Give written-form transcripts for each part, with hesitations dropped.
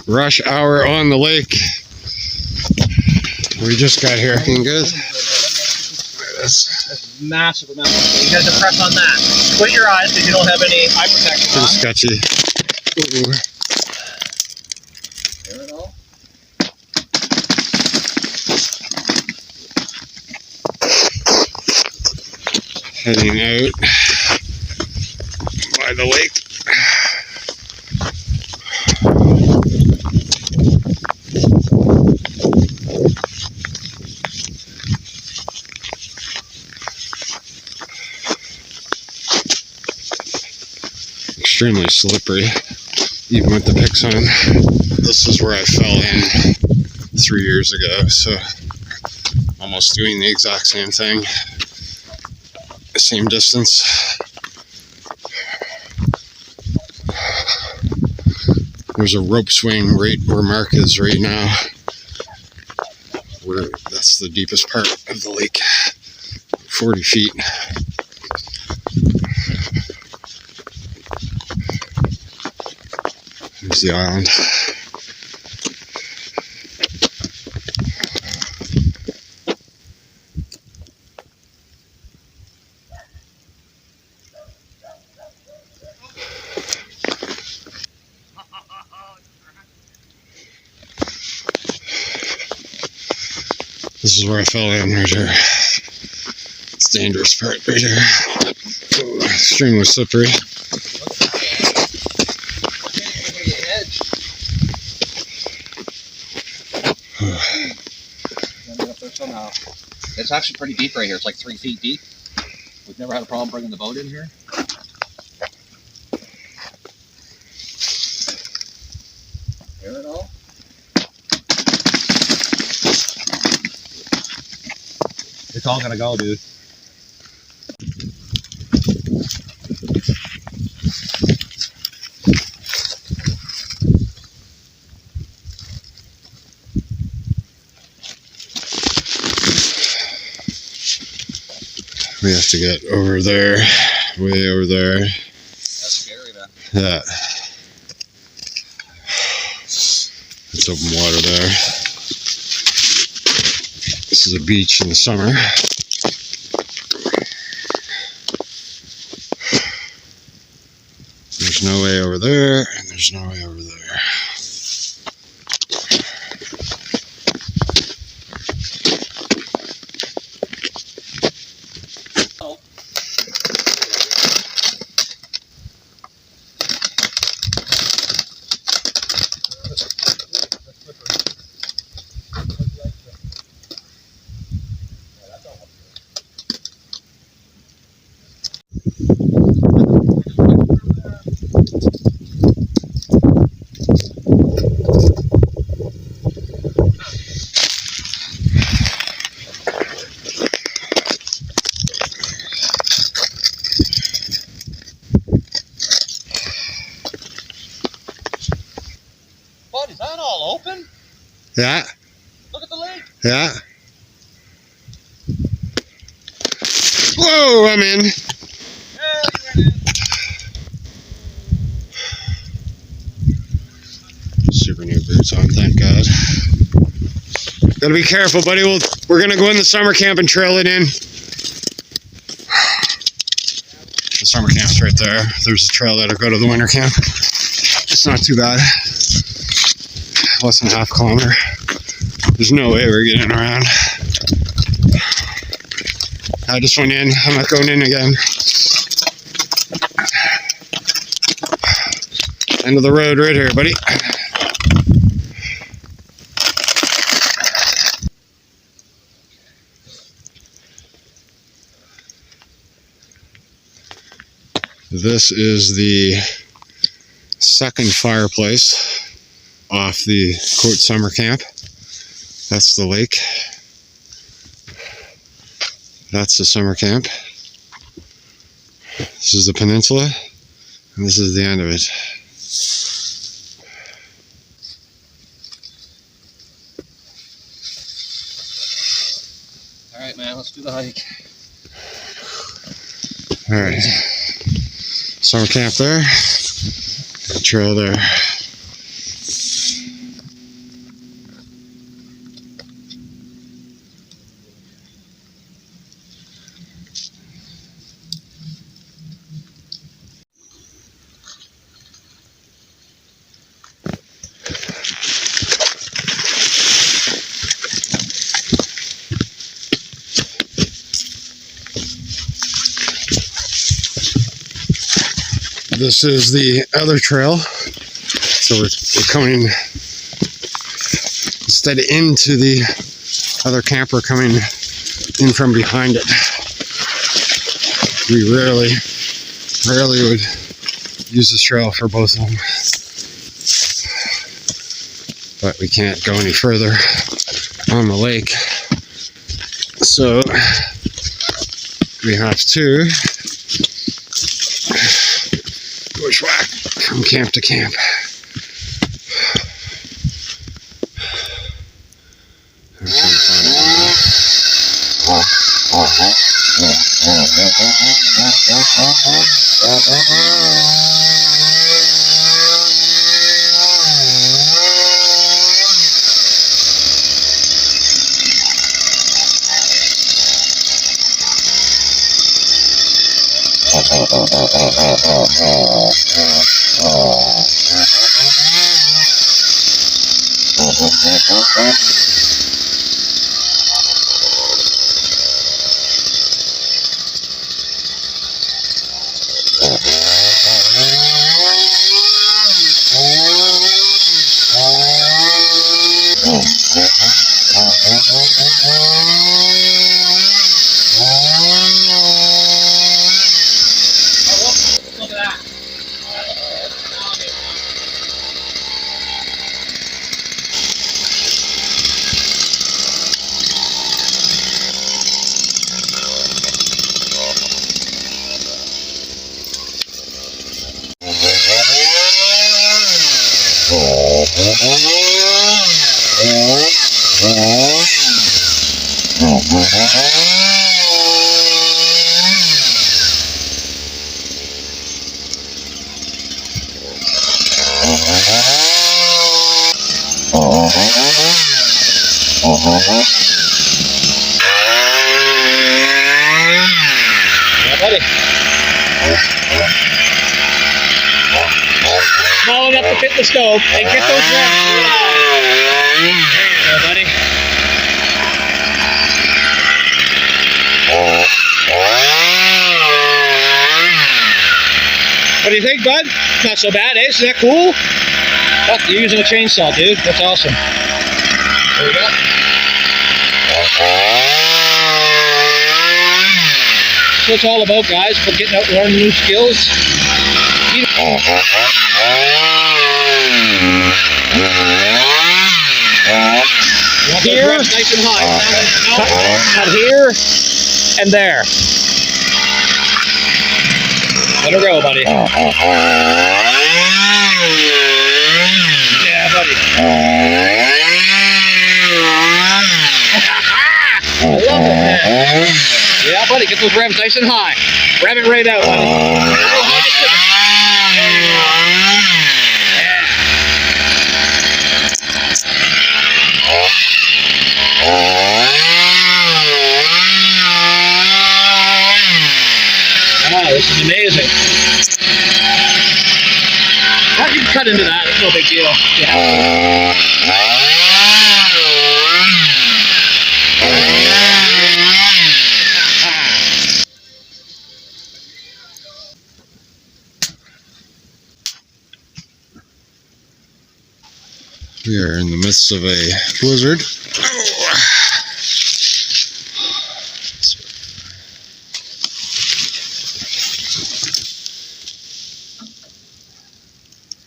Rush hour on the lake. We just got here. Looking good. That's massive amount. You guys to press on that. Squint your eyes because you don't have any eye protection Pretty on. sketchy. Ooh. Hear it all? Heading out by the lake. Extremely slippery, even with the picks on. This is where I fell in 3 years ago, so almost doing the exact same thing, same distance. There's a rope swing right where Mark is right now, where that's the deepest part of the lake, 40 feet. There's the island. This is where I fell in right here. It's the dangerous part right here. Oh, extremely slippery. Somehow. It's actually pretty deep right here. It's like 3 feet deep. We've never had a problem bringing the boat in here. Hear it all? It's all gonna go, dude. We have to get over there, way over there. That's scary, man. Yeah. It's open water there. This is a beach in the summer. There's no way over there, and there's no way over there. Bud, is that all open? Yeah. Look at the lake. Yeah. Whoa, I'm in. Yeah, you went in. Super new boots on, thank God. Gotta be careful, buddy. We're gonna go in the summer camp and trail it in. The summer camp's right there. There's a trail that'll go to the winter camp. It's not too bad. Less than a half kilometer. There's no way we're getting around. I just went in. I'm not going in again. End of the road right here, buddy. This is the second fireplace off the quote summer camp. That's the lake. That's the summer camp. This is the peninsula, and this is the end of it. All right, man, let's do the hike. All right. Summer camp there. Trail there. This is the other trail. So we're coming instead into the other camper, coming in from behind it. We rarely would use this trail for both of them. But we can't go any further on the lake. So we have to bushwhack from camp to camp. I'm trying to find it. Look at that. Yeah, buddy. Small enough to fit the stove and get those revs. There you go, buddy. What do you think, bud? Not so bad, eh? Isn't that cool? Fuck, you're using a chainsaw, dude. That's awesome. There we go. That's what it's all about, guys. For getting out and learning new skills. You want those reps nice and high. Cut here and there. Let her go, buddy. Yeah, buddy. I love it, man. Yeah, buddy, get those revs nice and high. Rev it right out, buddy. Wow, this is amazing. Well, you can cut into that, it's no big deal. Yeah. We are in the midst of a blizzard.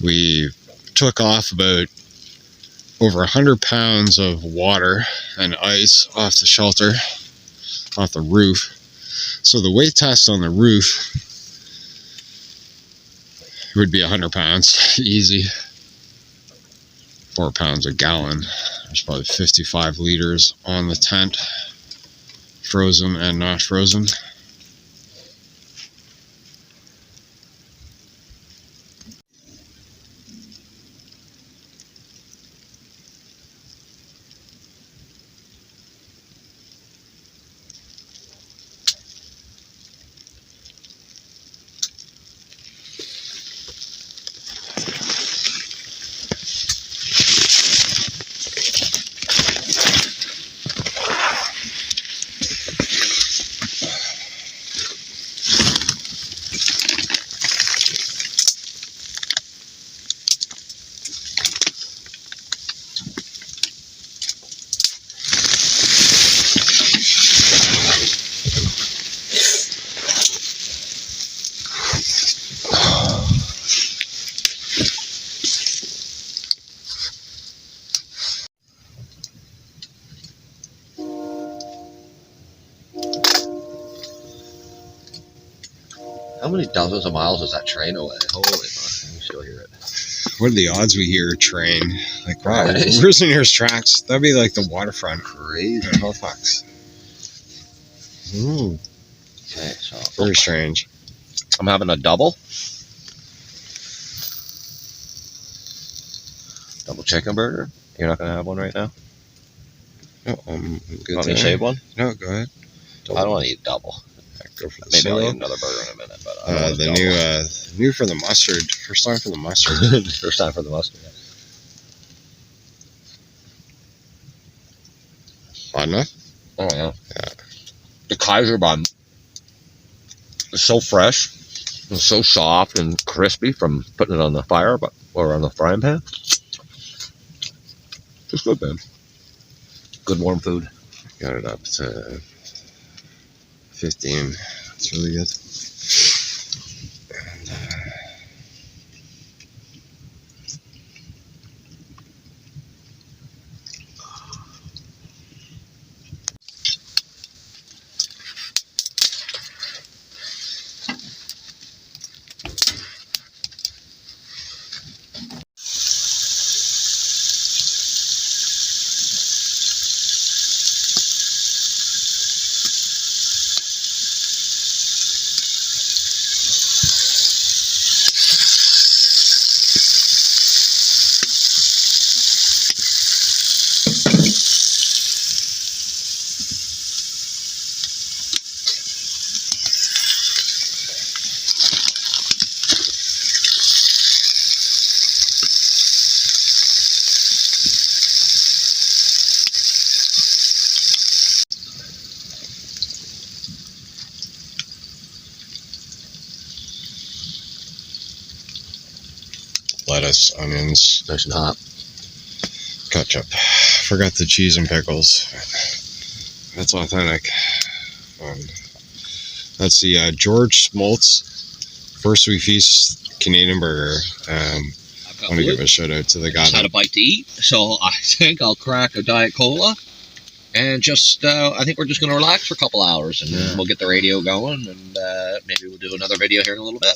We took off about over 100 pounds of water and ice off the shelter, off the roof. So the weight test on the roof would be 100 pounds, easy. 4 pounds a gallon. There's probably 55 liters on the tent, frozen and not frozen. How many dozens of miles is that train away? Holy fuck, I can still hear it. What are the odds we hear a train? Like, wow, Right. where's the nearest tracks? That'd be like the waterfront. Crazy. In Halifax. Okay, so Very strange. I'm having a double chicken burger. You're not gonna have one right now? No, I'm good. Want me to shave one? No, go ahead. I don't want to eat double. Go for the Maybe I'll single. eat another burger in a minute, but I don't want The double. new for the mustard. First time for the mustard. First time for the mustard. Hot enough? Oh yeah. The Kaiser bun is so fresh and so soft and crispy from putting it on the fire, or on the frying pan. Just good, man. Good warm food. Got it up to 15. It's really good. Lettuce, onions, Nice and hot. ketchup. Forgot the cheese and pickles. That's authentic. That's the George Smoltz First We Feast Canadian Burger. I want to give a shout out to the guy. Just had a bite to eat, so I think I'll crack a Diet Cola. And just, I think we're just going to relax for a couple hours, and we'll get the radio going, and maybe we'll do another video here in a little bit.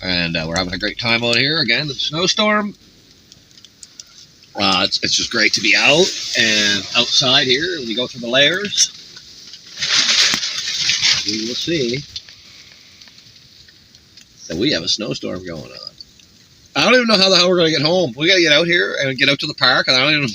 And we're having a great time out here. Again, the snowstorm. It's just great to be out and outside here, and we go through the layers. We will see that we have a snowstorm going on. I don't even know how the hell we're going to get home. We got to get out here and get out to the park, and I don't even